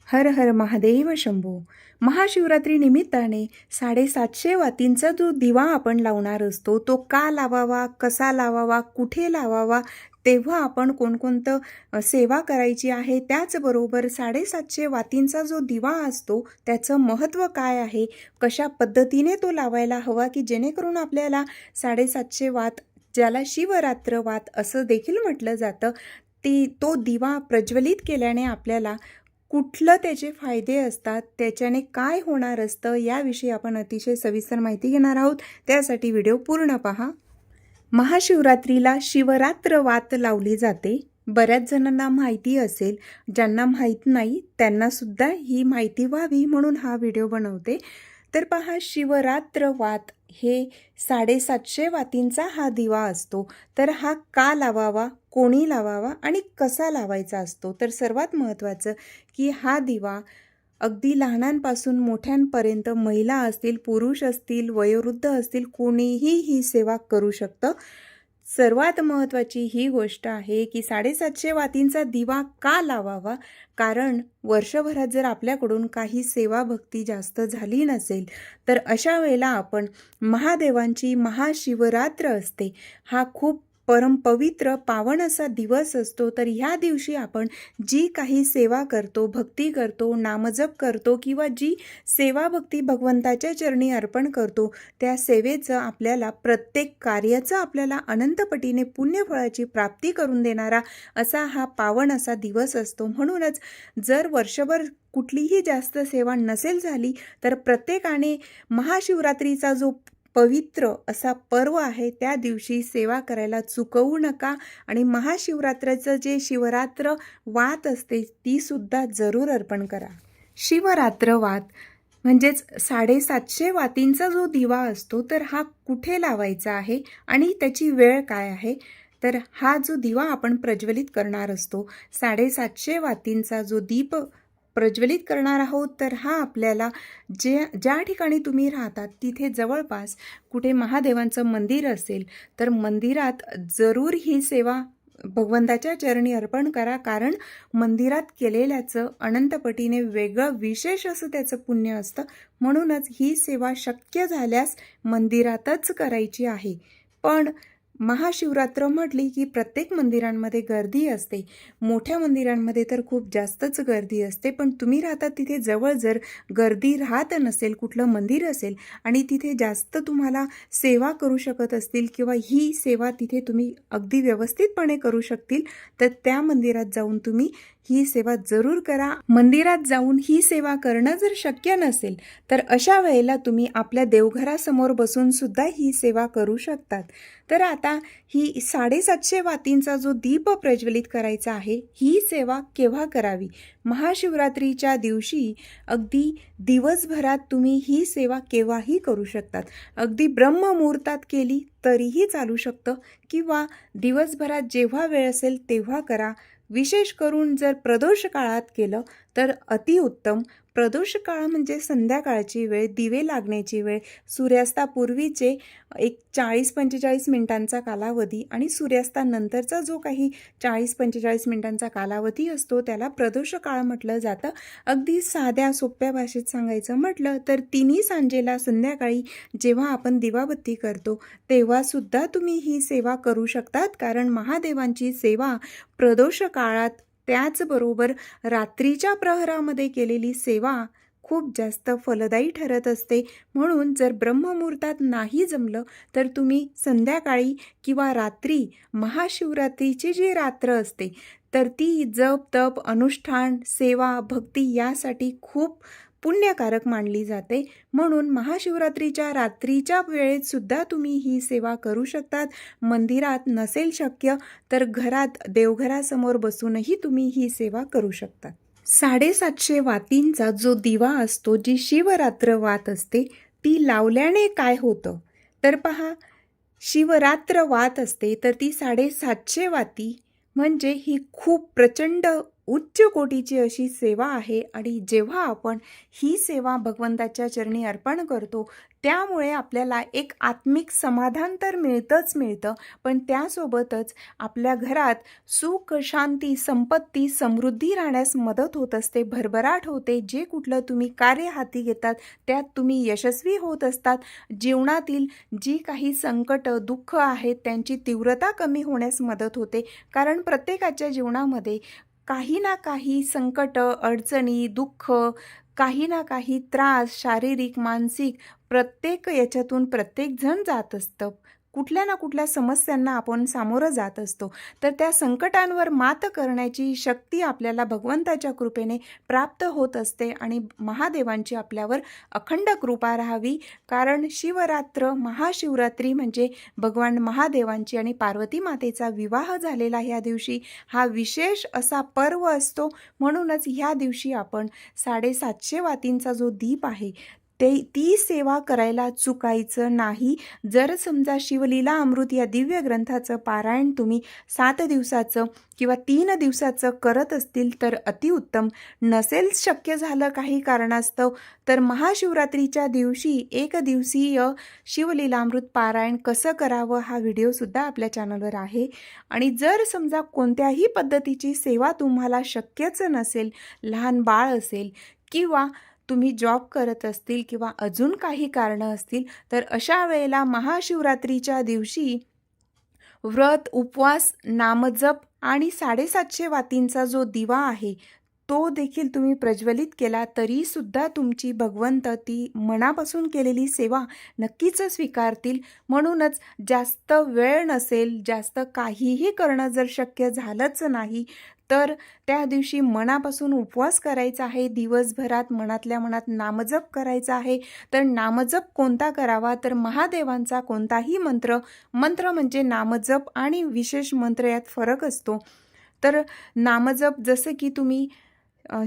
हर हर महादेव शंभो. महाशिवरात्री निमित्ताने 750 वातींचा जो दिवा आपण लावणार असतो तो का लावावा, कसा लावावा, कुठे लावावा, तेव्हा आपण कोणकोणतं सेवा करायची आहे, त्याचबरोबर 750 वातींचा जो दिवा असतो त्याचं महत्त्व काय आहे, कशा पद्धतीने तो लावायला हवा की जेणेकरून आपल्याला 750 वात, ज्याला शिवरात्र वात असं देखील म्हटलं जातं, तो दिवा प्रज्वलित केल्याने आपल्याला कुठलं त्याचे फायदे असतात, त्याच्याने काय होणार असतं, याविषयी आपण अतिशय सविस्तर माहिती घेणार आहोत. त्यासाठी व्हिडिओ पूर्ण पहा. महाशिवरात्रीला शिवरात्र वात लावली जाते. बऱ्याच जणांना माहिती असेल, ज्यांना माहीत नाही त्यांनासुद्धा ही माहिती व्हावी म्हणून हा व्हिडिओ बनवते. तर पहा, शिवरात्र वात हे 750 वातींचा हा दिवा असतो. तर हा का लावावा, कोणी लावावा आणि कसा लावायचा असतो? तर सर्वात महत्त्वाचं की हा दिवा अगदी लहानांपासून मोठ्यांपर्यंत, महिला असतील, पुरुष असतील, वयोवृद्ध असतील, कोणीही ही सेवा करू शकतं. सर्वात महत्त्वाची ही गोष्ट आहे की 750 वातींचा दिवा का लावावा? कारण वर्षभरात जर आपल्याकडून काही सेवा भक्ती जास्त झाली नसेल तर अशा वेळेला आपण महादेवांची महाशिवरात्र असते, हा खूप परमपवित्र पावन असा दिवस असतो. तर ह्या दिवशी आपण जी काही सेवा करतो, भक्ती करतो, नामजप करतो किंवा जी सेवा भक्ती भगवंताच्या चरणी अर्पण करतो, त्या सेवेचं आपल्याला, प्रत्येक कार्याचं आपल्याला अनंतपटीने पुण्यफळाची प्राप्ती करून देणारा असा हा पावन असा दिवस असतो. म्हणूनच जर वर्षभर कुठलीही जास्त सेवा नसेल झाली तर प्रत्येकाने महाशिवरात्रीचा जो पवित्र असा पर्व आहे त्या दिवशी सेवा करायला चुकवू नका. आणि महाशिवरात्राचं जे शिवरात्र वात असते ती सुद्धा जरूर अर्पण करा. शिवरात्र वात म्हणजेच 750 वातींचा जो दिवा असतो तर हा कुठे लावायचा आहे आणि त्याची वेळ काय आहे? तर हा जो दिवा आपण प्रज्वलित करणार असतो, 750 वातींचा जो दीप प्रज्वलित करणार आहोत, तर हा आपल्याला ज्या ठिकाणी तुम्ही राहतात तिथे जवळपास कुठे महादेवांचं मंदिर असेल तर मंदिरात जरूर ही सेवा भगवंताच्या चरणी अर्पण करा. कारण मंदिरात केलेल्याचं अनंतपटीने वेगळं विशेष असं त्याचं पुण्य असतं. म्हणूनच ही सेवा शक्य झाल्यास मंदिरातच करायची आहे. पण महाशिवरात्र म्हटली की प्रत्येक मंदिरांमध्ये गर्दी असते, मोठ्या मंदिरांमध्ये तर खूप जास्तच गर्दी असते. पण तुम्ही राहतात तिथे जवळ जर गर्दी राहत नसेल, कुठलं मंदिर असेल आणि तिथे जास्त तुम्हाला सेवा करू शकत असतील किंवा ही सेवा तिथे तुम्ही अगदी व्यवस्थितपणे करू शकतील तर त्या मंदिरात जाऊन तुम्ही ही सेवा जरूर करा. मंदिरात जाऊन ही सेवा करणं जर शक्य नसेल तर अशा वेळेला तुम्ही आपल्या देवघरासमोर बसून सुद्धा ही सेवा करू शकतात. तर आता ही 750 वातींचा जो दीप प्रज्वलित करायचा आहे, ही सेवा केव्हा करावी? महाशिवरात्रीच्या दिवशी अगदी दिवसभरात तुम्ही ही सेवा केव्हाही करू शकतात. अगदी ब्रह्ममुहूर्तात केली तरीही चालू शकतं किंवा दिवसभरात जेव्हा वेळ असेल तेव्हा करा. विशेष करून जर प्रदोष काळात केलं तर अतिउत्तम. प्रदोष काळ म्हणजे संध्याकाळची वेळ, दिवे लागण्याची वेळ, सूर्यास्तापूर्वीचे एक 40-45 मिनिटांचा कालावधी आणि सूर्यास्तानंतरचा जो काही 40-45 मिनिटांचा कालावधी असतो त्याला प्रदोष काळ म्हटलं जातं. अगदी साध्या सोप्या भाषेत सांगायचं म्हटलं तर तिन्ही सांजेला संध्याकाळी जेव्हा आपण दिवाबत्ती करतो तेव्हासुद्धा तुम्ही ही सेवा करू शकतात. कारण महादेवांची सेवा प्रदोष काळात, त्याचबरोबर रात्रीच्या प्रहरामध्ये केलेली सेवा खूप जास्त फलदायी ठरत असते. म्हणून जर ब्रह्ममुहूर्तात नाही जमलं तर तुम्ही संध्याकाळी किंवा रात्री, महाशिवरात्रीची जी रात्र असते तर ती जप तप, अनुष्ठान, सेवा, भक्ती यासाठी खूप पुण्यकारक मानली जाते. म्हणून महाशिवरात्रीच्या रात्रीच्या वेळेत सुद्धा तुम्ही ही सेवा करू शकतात. मंदिरात नसेल शक्य तर घरात देवघरासमोर बसूनही तुम्ही ही सेवा करू शकतात. 750 वातींचा जो दिवा असतो, जी शिवरात्र वात असते, ती लावल्याने काय होतं? तर पहा, शिवरात्र वात असते तर ती 750 वाती म्हणजे ही खूप प्रचंड उच्च कोटीची अशी सेवा आहे आणि जेव्हा आपण ही सेवा भगवंताच्या चरणी अर्पण करतो त्यामुळे आपल्याला एक आत्मिक समाधान तर मिळतं, पण त्यासोबतच आपल्या घरात सुख, शांती, संपत्ती, समृद्धी राहण्यास मदत होत असते, भरभराट होते. जे कुठलं तुम्ही कार्य हाती घेतात त्यात तुम्ही यशस्वी होत असतात. जीवनातील जी काही संकट, दुःख आहेत त्यांची तीव्रता कमी होण्यास मदत होते. कारण प्रत्येकाच्या जीवनामध्ये काही ना काही संकट, अडचणी, दुःख, काही ना काही त्रास, शारीरिक, मानसिक प्रत्येक याच्यातून प्रत्येकजण जात असतं. कुठल्या ना कुठल्या समस्यांना आपण सामोरं जात असतो. तर त्या संकटांवर मात करण्याची शक्ती आपल्याला भगवंताच्या कृपेने प्राप्त होत असते आणि महादेवांची आपल्यावर अखंड कृपा राहावी. कारण शिवरात्र, महाशिवरात्री म्हणजे भगवान महादेवांची आणि पार्वती मातेचा विवाह झालेला ह्या दिवशी हा विशेष असा पर्व असतो. म्हणूनच ह्या दिवशी आपण 750 वातींचा जो दीप आहे ती सेवा करायला चुकायचं नाही. जर समजा शिवलीला अमृत या दिव्य ग्रंथाचं पारायण तुम्ही 7 दिवसाचं किंवा 3 दिवसाचं करत असतील तर अतिउत्तम. नसेल शक्य झालं काही कारणास्तव तर महाशिवरात्रीच्या दिवशी 1 दिवसीय शिवलीलामृत पारायण कसं करावं हा व्हिडिओसुद्धा आपल्या चॅनलवर आहे. आणि जर समजा कोणत्याही पद्धतीची सेवा तुम्हाला शक्यच नसेल, लहान बाळ असेल किंवा तुम्ही जॉब करत असतील किंवा अजून काही कारणं असतील तर अशा वेळेला महाशिवरात्रीच्या दिवशी व्रत, उपवास, नामजप आणि 750 वातींचा जो दिवा आहे तो देखील तुम्ही प्रज्वलित केला तरीसुद्धा तुमची भगवंत ती मनापासून केलेली सेवा नक्कीच स्वीकारतील. म्हणूनच जास्त वेळ नसेल, जास्त काहीही करणं जर शक्य झालंच नाही तर त्या दिवशी मनापासून उपवास करायचा आहे. दिवसभरात मनातल्या मनात नामजप करायचा आहे. तर नामजप कोणता करावा तर महादेवांचा कोणताही मंत्र म्हणजे नामजप आणि विशेष मंत्र यात फरक असतो. तर नामजप जसे की तुम्ही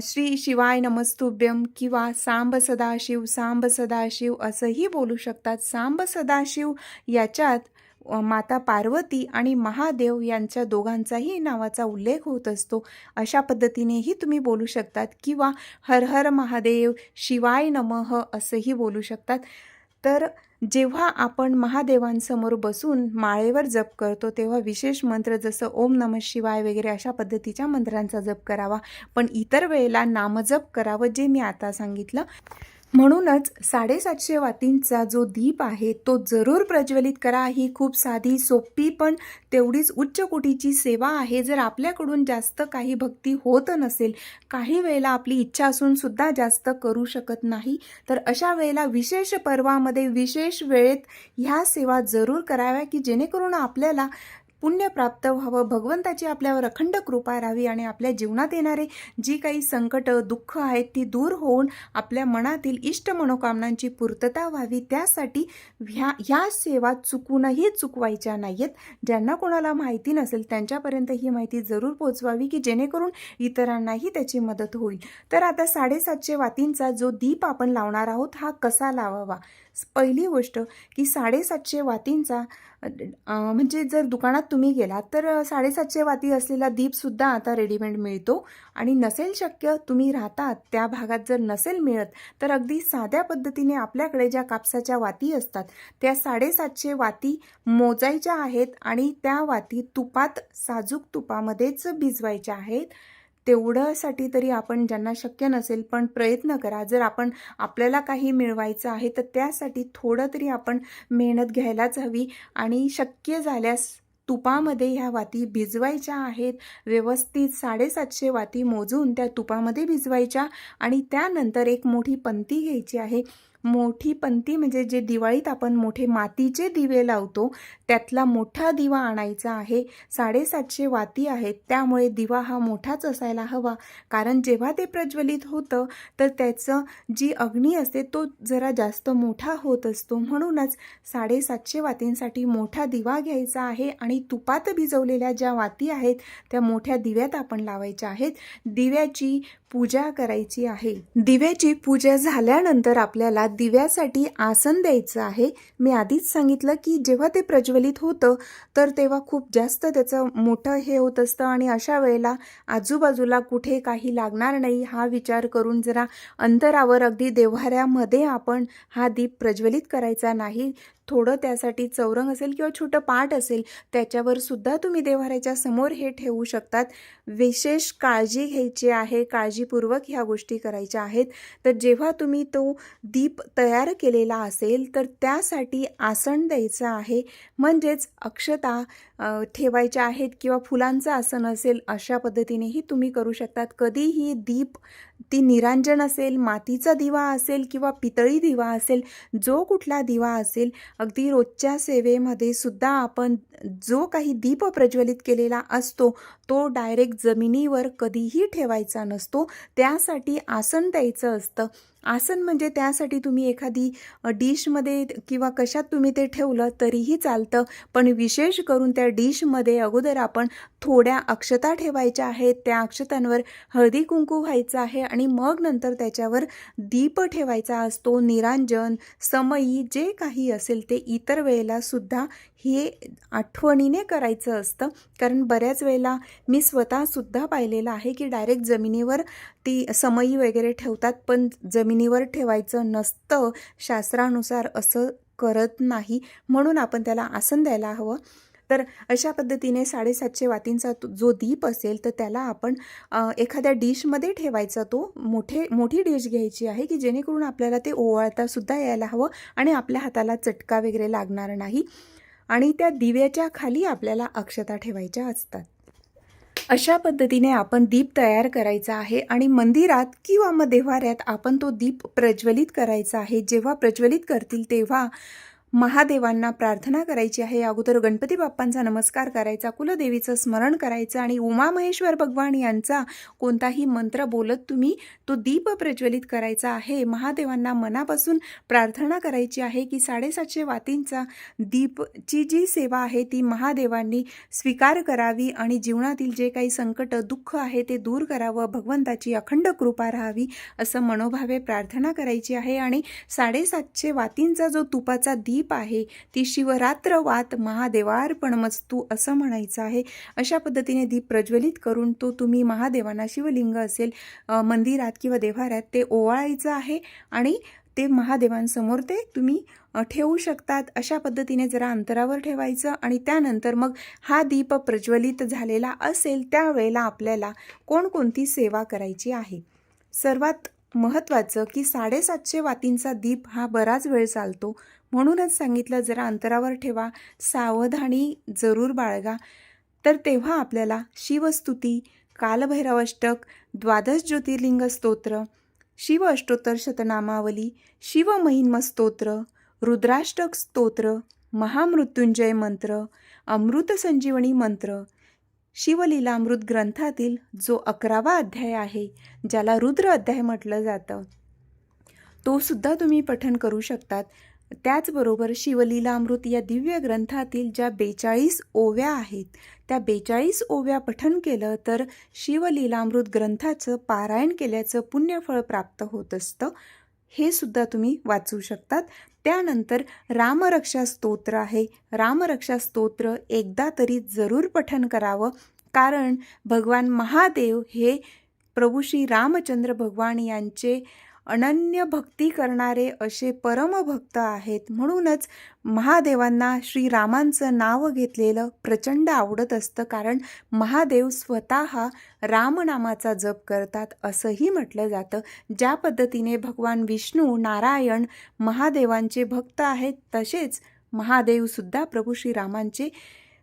श्री शिवाय नमस्तुभ्यम किंवा सांब सदाशिव असंही बोलू शकतात. सांब सदाशिव याच्यात माता पार्वती आणि महादेव यांच्या दोघांचाही नावाचा उल्लेख होत असतो. अशा पद्धतीनेही तुम्ही बोलू शकतात किंवा हर हर महादेव, शिवाय नमः असंही बोलू शकतात. तर जेव्हा आपण महादेवांसमोर बसून माळेवर जप करतो तेव्हा विशेष मंत्र जसं ओम नमः शिवाय वगैरे अशा पद्धतीच्या मंत्रांचा जप करावा. पण इतर वेळेला नामजप करावं जे मी आता सांगितलं. म्हणूनच 750 वातींचा जो दीप आहे तो जरूर प्रज्वलित करा. ही खूप साधी, सोपी पण तेवढीच उच्च कोटीची सेवा आहे. जर आपल्याकडून जास्त काही भक्ती होत नसेल, काही वेळेला आपली इच्छा असून सुद्धा जास्त करू शकत नाही, तर अशा वेळेला विशेष पर्वामध्ये विशेष वेळेत ह्या सेवा जरूर कराव्या की जेणेकरून आपल्याला पुण्य प्राप्त व्हावं, भगवंताची आपल्यावर अखंड कृपा राहावी आणि आपल्या जीवनात येणारे जी काही संकट, दुःख आहेत ती दूर होऊन आपल्या मनातील इष्ट मनोकामनांची पूर्तता व्हावी. त्यासाठी ह्या सेवा चुकूनही चुकवायच्या नाहीत. ज्यांना कोणाला माहिती नसेल त्यांच्यापर्यंत ही माहिती जरूर पोहोचवावी की जेणेकरून इतरांनाही त्याची मदत होईल. तर आता 750 वातींचा जो दीप आपण लावणार आहोत हा कसा लावावा. पहिली गोष्ट की 750 वातींचा म्हणजे जर दुकानात तुम्ही गेलात तर 750 वाती असलेला दीपसुद्धा आता रेडीमेड मिळतो. आणि नसेल शक्य, तुम्ही राहतात त्या भागात जर नसेल मिळत तर अगदी साध्या पद्धतीने आपल्याकडे ज्या कापसाच्या वाती असतात त्या 750 वाती मोजायच्या आहेत आणि त्या वाती तुपात, साजूक तुपामध्येच भिजवायच्या आहेत. तेवढ्यासाठी तरी आपण, ज्यांना शक्य नसेल पण प्रयत्न करा. जर आपल्याला काही मिळवायचं आहे तर त्यासाठी थोडं तरी आपण मेहनत घ्यायलाच हवी आणि शक्य झाल्यास तुपामध्ये ह्या वाती भिजवायच्या आहेत. व्यवस्थित 750 वाती मोजून त्या तुपामध्ये भिजवायच्या आणि त्यानंतर एक मोठी पंती घ्यायची आहे. मोठी पंती म्हणजे जे दिवाळीत आपण मोठे मातीचे दिवे लावतो त्यातला मोठा दिवा आणायचा आहे. 750 वाती आहेत त्यामुळे दिवा हा मोठाच असायला हवा. कारण जेव्हा ते प्रज्वलित होतं तर त्याचं जी अग्नी असते तो जरा जास्त मोठा होत असतो. म्हणूनच 750 वातींसाठी मोठा दिवा घ्यायचा आहे आणि तुपात भिजवलेल्या ज्या वाती आहेत त्या मोठ्या दिव्यात आपण लावायच्या आहेत. दिव्याची पूजा करायची आहे. दिव्याची पूजा झाल्यानंतर आपल्याला दिव्यासाठी आसन द्यायचं आहे. मी आधीच सांगितलं की जेव्हा ते प्रज्वलित होतं तर तेव्हा खूप जास्त त्याचं मोठं हे होत असतं आणि अशा वेळेला आजूबाजूला कुठे काही लागणार नाही हा विचार करून जरा अंतरावर अगदी देव्हाऱ्यामध्ये आपण हा दीप प्रज्वलित करायचा नाही. थोडं त्यासाठी चौरंग असेल किंवा छोटं पाट असेल त्याच्यावर सुद्धा तुम्ही देव्हाऱ्याच्या समोर हे ठेवू शकतात. विशेष काळजी घ्यायची आहे, काळजीपूर्वक ह्या गोष्टी करायच्या आहेत. तर जेव्हा तुम्ही तो दीप तयार केलेला असेल तर त्यासाठी आसन द्यायचं आहे, म्हणजेच अक्षता ठेवायच्या आहेत किंवा फुलांचं आसन असेल अशा पद्धतीनेही तुम्ही करू शकतात. कधीही दीप ती निरांजन असेल, मातीचा दिवा असेल किंवा पितळी दिवा असेल, जो कुठला दिवा असेल, अगदी रोजच्या सेवेमध्ये सुद्धा आपण जो काही दीप प्रज्वलित केलेला असतो तो डायरेक्ट जमिनीवर कधीही ठेवायचा नसतो. त्यासाठी आसन द्यायचं असतं. आसन म्हणजे त्यासाठी तुम्ही एखादी डिशमध्ये किंवा कशात तुम्ही ते ठेवलं तरीही चालतं, पण विशेष करून त्या डिशमध्ये अगोदर आपण थोड्या अक्षता ठेवायच्या आहेत. त्या अक्षतांवर हळदी कुंकू व्हायचं आहे आणि मग नंतर त्याच्यावर दीप ठेवायचा असतो. निरांजन, समई जे काही असेल ते इतर वेळेला सुद्धा हे आठवणीने करायचं असतं. कारण बऱ्याच वेळेला मी स्वतःसुद्धा पाहिलेलं आहे की डायरेक्ट जमिनीवर ती समई वगैरे ठेवतात, पण जमिनीवर ठेवायचं नसतं. शास्त्रानुसार असं करत नाही, म्हणून आपण त्याला आसन द्यायला हवं. तर अशा पद्धतीने 750 वातींचा जो दीप असेल तर त्याला आपण एखाद्या डिशमध्ये ठेवायचा. तो मोठी डिश घ्यायची आहे की जेणेकरून आपल्याला ते ओवाळतासुद्धा यायला हवं आणि आपल्या हाताला चटका वगैरे लागणार नाही. आणि त्या दिव्याच्या खाली आपल्याला अक्षता ठेवायच्या असतात. अशा पद्धतीने आपण दीप तयार करायचा आहे आणि मंदिरात किंवा मग देव्हाऱ्यात आपण तो दीप प्रज्वलित करायचा आहे. जेव्हा प्रज्वलित करतील तेव्हा महादेवांना प्रार्थना करायची आहे. अगोदर गणपती बाप्पांचा नमस्कार करायचा, कुलदेवीचं स्मरण करायचं आणि उमामहेश्वर भगवान यांचा कोणताही मंत्र बोलत तुम्ही तो दीप प्रज्वलित करायचा आहे. महादेवांना मनापासून प्रार्थना करायची आहे की 750 वातींचा दीपची जी सेवा आहे ती महादेवांनी स्वीकार करावी आणि जीवनातील जे काही संकट दुःख आहे ते दूर करावं, भगवंताची अखंड कृपा राहावी असं मनोभावे प्रार्थना करायची आहे. आणि 750 वातींचा जो तुपाचा दीप आहे ती शिवरात्र वात महादेवार्पणमस्तु असं म्हणायचं आहे. अशा पद्धतीने दीप प्रज्वलित करून तो तुम्ही महादेवांना, शिवलिंग असेल मंदिरात किंवा देव्हाऱ्यात, ते ओवाळायचं आहे आणि ते महादेवांसमोर ते तुम्ही ठेवू शकतात. अशा पद्धतीने जरा अंतरावर ठेवायचं आणि त्यानंतर मग हा दीप प्रज्वलित झालेला असेल त्यावेळेला आपल्याला कोणकोणती सेवा करायची आहे. सर्वात महत्त्वाचं की 750 वातींचा दीप हा बराच वेळ चालतो, म्हणूनच सांगितलं जरा अंतरावर ठेवा, सावधानी जरूर बाळगा. तर तेव्हा आपल्याला शिवस्तुती, कालभैरवाष्टक, 12 ज्योतिर्लिंग स्तोत्र, शिव अष्टोत्तर शतनामावली, शिवमहिम्न स्तोत्र, रुद्राष्टक स्तोत्र, महामृत्युंजय मंत्र, अमृत संजीवनी मंत्र, शिवलीलामृत ग्रंथातील जो 11वा अध्याय आहे ज्याला रुद्र अध्याय म्हटलं जातं तो सुद्धा तुम्ही पठण करू शकतात. त्याचबरोबर शिवलीलामृत या दिव्य ग्रंथातील ज्या 42 ओव्या आहेत त्या 42 ओव्या पठण केलं तर शिवलीलामृत ग्रंथाचं पारायण केल्याचं पुण्यफळ प्राप्त होत असतं. हे सुद्धा तुम्ही वाचू शकतात. त्यानंतर रामरक्षा स्तोत्र आहे. रामरक्षा स्तोत्र एकदा तरी जरूर पठण करावं, कारण भगवान महादेव हे प्रभू श्री रामचंद्र भगवान यांचे अनन्य भक्ती करणारे असे परमभक्त आहेत. म्हणूनच महादेवांना श्रीरामांचं नाव घेतलेलं प्रचंड आवडत असतं, कारण महादेव स्वतः रामनामाचा जप करतात असंही म्हटलं जातं. ज्या पद्धतीने भगवान विष्णू, नारायण महादेवांचे भक्त आहेत, तसेच महादेवसुद्धा प्रभू श्रीरामांचे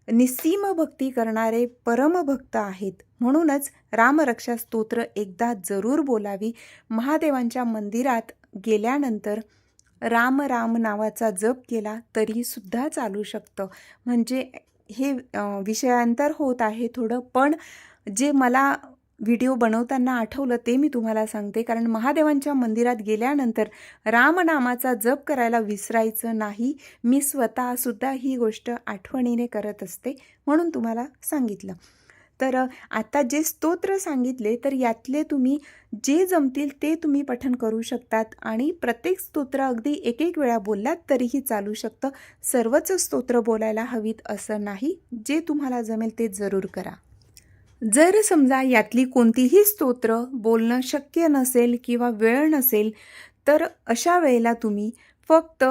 निस्सीम भक्ती करणारे परमभक्त आहेत. म्हणूनच रामरक्षा स्तोत्र एकदा जरूर बोलावी. महादेवांच्या मंदिरात गेल्यानंतर राम राम नावाचा जप केला तरी सुद्धा चालू शकतं. म्हणजे हे विषयांतर होत आहे थोडं, पण जे मला व्हिडिओ बनवताना आठवलं ते मी तुम्हाला सांगते. कारण महादेवांच्या मंदिरात गेल्यानंतर रामनामाचा जप करायला विसरायचं नाही. मी स्वतःसुद्धा ही गोष्ट आठवणीने करत असते, म्हणून तुम्हाला सांगितलं. आता जे स्तोत्र सांगितले तर यातले तुम्ही जे जमतील ते तुम्ही पठण करू शकतात आणि प्रत्येक स्तोत्र अगदी एक एक वेळा बोललात तरीही चालू शकतं. सर्वच स्तोत्र बोलायला हवीत असं नाही. जे तुम्हाला जमेल ते जरूर करा. जर समजा यातली कोणतीही स्तोत्र बोलणं शक्य नसेल किंवा वेळ नसेल, तर अशा वेळेला तुम्ही फक्त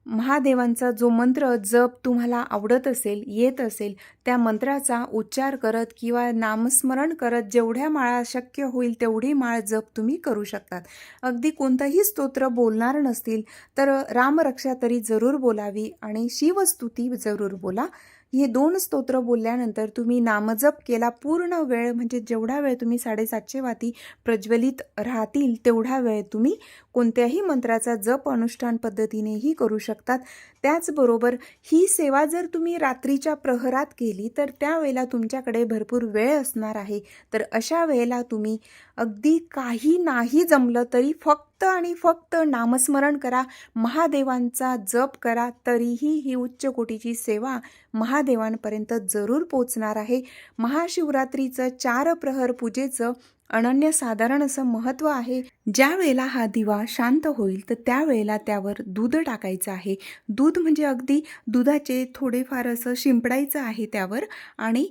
महादेवांचा जो मंत्र जप तुम्हाला आवडत असेल, येत असेल, त्या मंत्राचा उच्चार करत किंवा नामस्मरण करत जेवढ्या माळा शक्य होईल तेवढी माळ जप तुम्ही करू शकतात. अगदी कोणतंही स्तोत्र बोलणार नसतील तर रामरक्षा तरी जरूर बोलावी आणि शिवस्तुती जरूर बोला. हे 2 स्तोत्र बोलल्यानंतर तुम्ही नामजप केला पूर्ण वेळ, म्हणजे जेवढा वेळ तुम्ही 750 वाती प्रज्वलित राहतील तेवढा वेळ तुम्ही कोणत्याही मंत्राचा जप अनुष्ठान पद्धतीनेही करू शकतात. त्याचबरोबर ही सेवा जर तुम्ही रात्रीच्या प्रहरात केली तर त्यावेळेला तुमच्याकडे भरपूर वेळ असणार आहे. तर अशा वेळेला तुम्ही अगदी काही नाही जमलं तरी फक्त आणि फक्त नामस्मरण करा, महादेवांचा जप करा, तरीही ही उच्च कोटीची सेवा महादेवांपर्यंत जरूर पोचणार आहे. महाशिवरात्रीचं 4 प्रहर पूजेचं अनन्यसाधारण असं महत्त्व आहे. ज्या वेळेला हा दिवा शांत होईल तर त्यावेळेला त्यावर दूध टाकायचं आहे. दूध म्हणजे अगदी दुधाचे थोडेफार असं शिंपडायचं आहे त्यावर आणि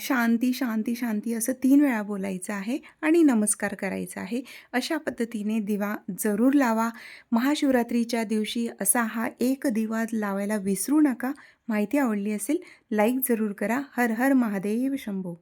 शांती शांती शांती असं 3 वेळा बोलायचं आहे आणि नमस्कार करायचा आहे. अशा पद्धतीने दिवा जरूर लावा. महाशिवरात्रीच्या दिवशी असा हा एक दिवा लावायला विसरू नका. माहिती आवडली असेल लाईक जरूर करा. हर हर महादेव शंभो.